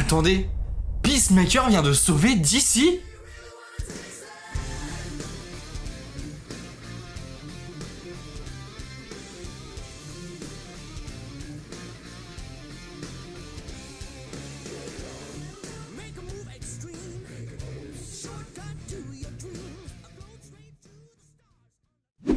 Attendez, Peacemaker vient de sauver DC ?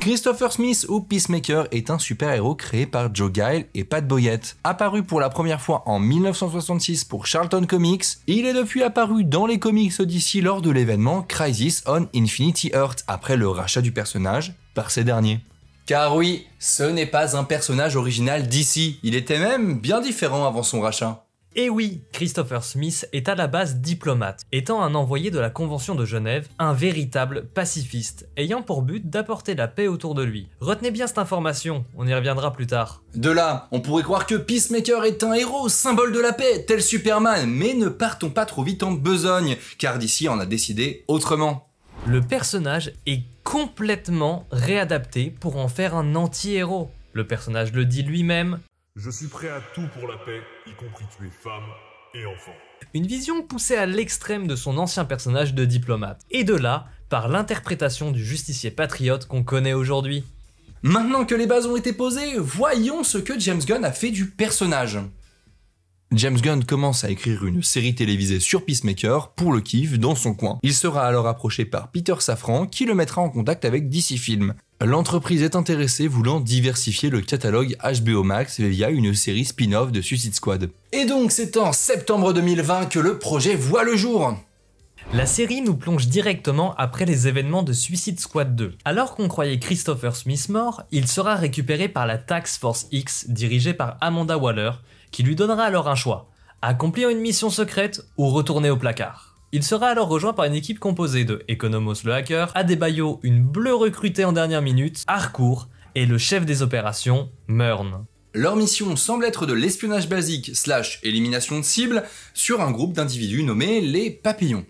Christopher Smith ou Peacemaker est un super-héros créé par Joe Guile et Pat Boyette. Apparu pour la première fois en 1966 pour Charlton Comics, il est depuis apparu dans les comics DC lors de l'événement Crisis on Infinity Earth après le rachat du personnage par ces derniers. Car oui, ce n'est pas un personnage original DC, il était même bien différent avant son rachat. Et oui, Christopher Smith est à la base diplomate, étant un envoyé de la Convention de Genève, un véritable pacifiste, ayant pour but d'apporter la paix autour de lui. Retenez bien cette information, on y reviendra plus tard. De là, on pourrait croire que Peacemaker est un héros, symbole de la paix, tel Superman, mais ne partons pas trop vite en besogne, car DC en a décidé autrement. Le personnage est complètement réadapté pour en faire un anti-héros. Le personnage le dit lui-même. Je suis prêt à tout pour la paix, y compris tuer femmes et enfants. Une vision poussée à l'extrême de son ancien personnage de diplomate. Et de là, par l'interprétation du justicier patriote qu'on connaît aujourd'hui. Maintenant que les bases ont été posées, voyons ce que James Gunn a fait du personnage. James Gunn commence à écrire une série télévisée sur Peacemaker pour le kiff dans son coin. Il sera alors approché par Peter Safran qui le mettra en contact avec DC Films. L'entreprise est intéressée voulant diversifier le catalogue HBO Max via une série spin-off de Suicide Squad. Et donc c'est en septembre 2020 que le projet voit le jour. La série nous plonge directement après les événements de Suicide Squad 2. Alors qu'on croyait Christopher Smith mort, il sera récupéré par la Task Force X dirigée par Amanda Waller, qui lui donnera alors un choix, accomplir une mission secrète ou retourner au placard. Il sera alors rejoint par une équipe composée de Economos le hacker, Adebayo, une bleue recrutée en dernière minute, Harcourt et le chef des opérations, Murn. Leur mission semble être de l'espionnage basique / élimination de cibles sur un groupe d'individus nommés les Papillons.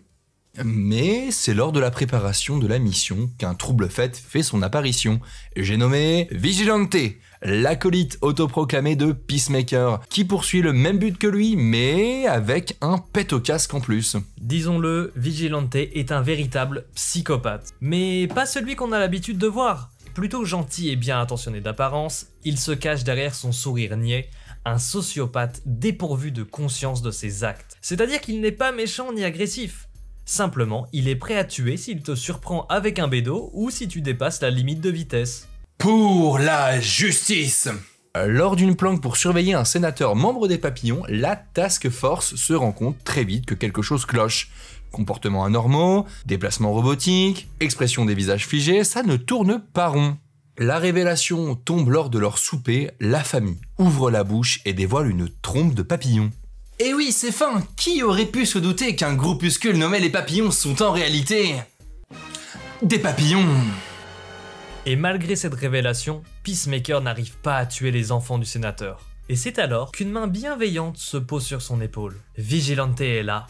Mais c'est lors de la préparation de la mission qu'un trouble fait son apparition. J'ai nommé Vigilante, l'acolyte autoproclamé de Peacemaker, qui poursuit le même but que lui, mais avec un pet au casque en plus. Disons-le, Vigilante est un véritable psychopathe. Mais pas celui qu'on a l'habitude de voir. Plutôt gentil et bien intentionné d'apparence, il se cache derrière son sourire niais, un sociopathe dépourvu de conscience de ses actes. C'est-à-dire qu'il n'est pas méchant ni agressif. Simplement, il est prêt à tuer s'il te surprend avec un bédo ou si tu dépasses la limite de vitesse. Pour la justice! Lors d'une planque pour surveiller un sénateur membre des Papillons, la Task Force se rend compte très vite que quelque chose cloche. Comportements anormaux, déplacements robotiques, expression des visages figés, ça ne tourne pas rond. La révélation tombe lors de leur souper, la famille ouvre la bouche et dévoile une trompe de papillons. Et oui, c'est fin! Qui aurait pu se douter qu'un groupuscule nommé les Papillons sont en réalité des papillons? Et malgré cette révélation, Peacemaker n'arrive pas à tuer les enfants du sénateur. Et c'est alors qu'une main bienveillante se pose sur son épaule. Vigilante est là,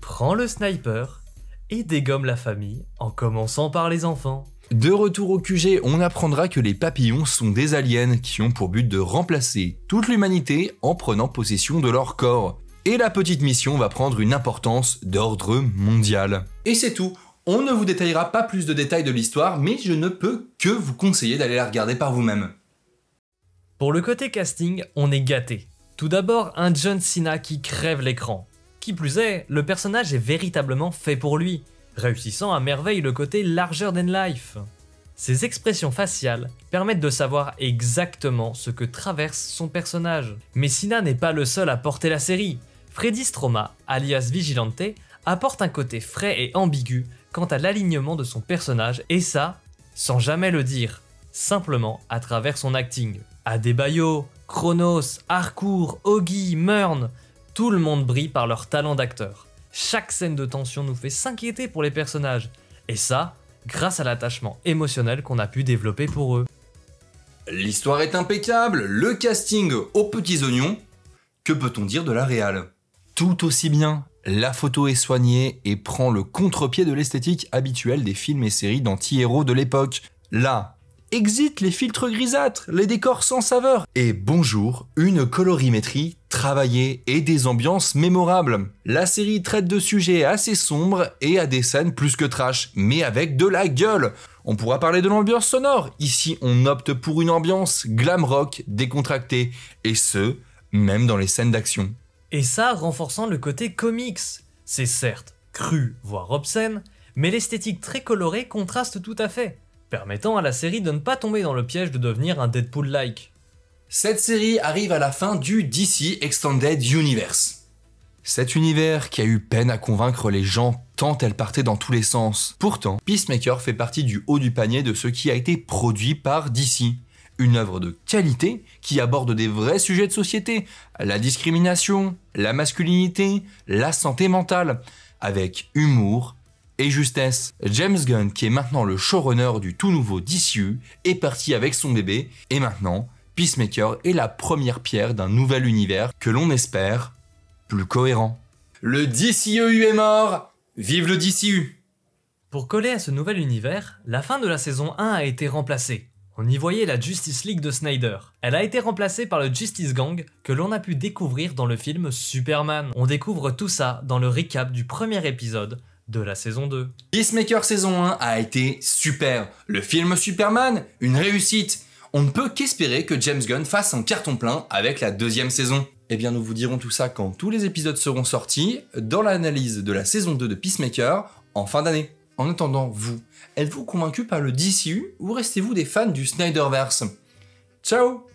prend le sniper et dégomme la famille en commençant par les enfants. De retour au QG, on apprendra que les Papillons sont des aliens qui ont pour but de remplacer toute l'humanité en prenant possession de leur corps. Et la petite mission va prendre une importance d'ordre mondial. Et c'est tout. On ne vous détaillera pas plus de détails de l'histoire, mais je ne peux que vous conseiller d'aller la regarder par vous-même. Pour le côté casting, on est gâté. Tout d'abord, un John Cena qui crève l'écran. Qui plus est, le personnage est véritablement fait pour lui, réussissant à merveille le côté larger than life. Ses expressions faciales permettent de savoir exactement ce que traverse son personnage. Mais Cena n'est pas le seul à porter la série. Freddy Stroma, alias Vigilante, apporte un côté frais et ambigu quant à l'alignement de son personnage, et ça, sans jamais le dire, simplement à travers son acting. Adebayo, Chronos, Harcourt, Oggy, Murn, tout le monde brille par leur talent d'acteur. Chaque scène de tension nous fait s'inquiéter pour les personnages, et ça, grâce à l'attachement émotionnel qu'on a pu développer pour eux. L'histoire est impeccable, le casting aux petits oignons. Que peut-on dire de la réal? Tout aussi bien. La photo est soignée et prend le contre-pied de l'esthétique habituelle des films et séries d'anti-héros de l'époque. Là, Exit les filtres grisâtres, les décors sans saveur. Et bonjour, une colorimétrie travaillée et des ambiances mémorables. La série traite de sujets assez sombres et a des scènes plus que trash, mais avec de la gueule. On pourra parler de l'ambiance sonore. Ici, on opte pour une ambiance glam rock décontractée, et ce, même dans les scènes d'action. Et ça renforçant le côté comics. C'est certes cru, voire obscène, mais l'esthétique très colorée contraste tout à fait, permettant à la série de ne pas tomber dans le piège de devenir un Deadpool-like. Cette série arrive à la fin du DC Extended Universe. Cet univers qui a eu peine à convaincre les gens tant elle partait dans tous les sens. Pourtant, Peacemaker fait partie du haut du panier de ce qui a été produit par DC. Une œuvre de qualité qui aborde des vrais sujets de société, la discrimination, la masculinité, la santé mentale, avec humour et justesse. James Gunn, qui est maintenant le showrunner du tout nouveau DCU, est parti avec son bébé, et maintenant, Peacemaker est la première pierre d'un nouvel univers que l'on espère plus cohérent. Le DCEU est mort, vive le DCU! Pour coller à ce nouvel univers, la fin de la saison 1 a été remplacée. On y voyait la Justice League de Snyder. Elle a été remplacée par le Justice Gang que l'on a pu découvrir dans le film Superman. On découvre tout ça dans le recap du premier épisode de la saison 2. Peacemaker saison 1 a été super. Le film Superman, une réussite. On ne peut qu'espérer que James Gunn fasse un carton plein avec la deuxième saison. Eh bien, nous vous dirons tout ça quand tous les épisodes seront sortis, dans l'analyse de la saison 2 de Peacemaker, en fin d'année. En attendant, vous, êtes-vous convaincu par le DCU ou restez-vous des fans du Snyderverse? Ciao!